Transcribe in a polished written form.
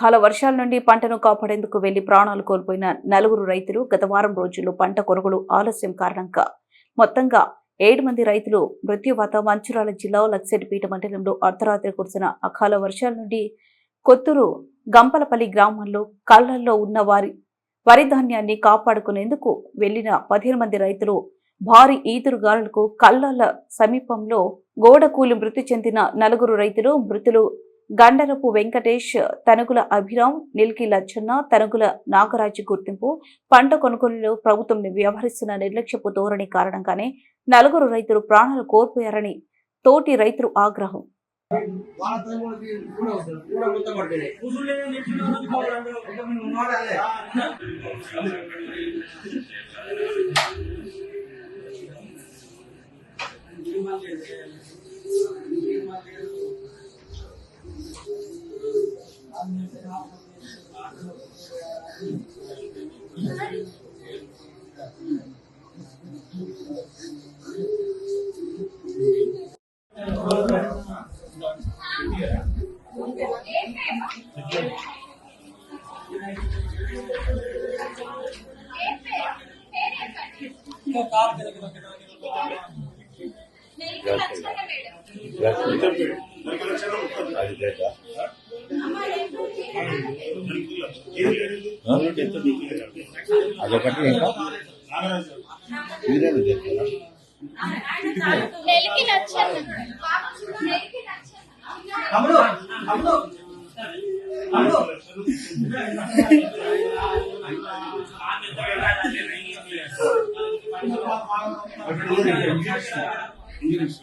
అకాల వర్షాల నుండి పంటను కాపాడేందుకు వెళ్లి ప్రాణాలు కోల్పోయిన 4 రైతులు గత వారం రోజుల్లో పంట కొనుగోలు ఆలస్యం కారణంగా మొత్తంగా 7 మంది రైతులు మృత్యువాత మంచిర్యాల జిల్లా లక్సెట్టిపేట మండలంలో అర్ధరాత్రి కురిసిన అకాల వర్షాల నుండి కొత్తూరు గంపలపల్లి గ్రామంలో కళ్లల్లో ఉన్న వరి ధాన్యాన్ని కాపాడుకునేందుకు వెళ్లిన 15 మంది రైతులు భారీ ఈదురుగాలులకు కళ్లల సమీపంలో గోడ కూలి మృతి చెందిన 4 రైతులు మృతులు గండరపు వెంకటేష్, తనుగుల అభిరామ్, నిల్కి లచ్చన్న, తనుగుల నాగరాజు గుర్తింపు పంట కొనుగోలులో ప్రభుత్వం వ్యవహరిస్తున్న నిర్లక్ష్యపు ధోరణి కారణంగానే 4 రైతులు ప్రాణాలు కోల్పోయారని తోటి రైతులు ఆగ్రహం. అదొకటి ఇంకా English.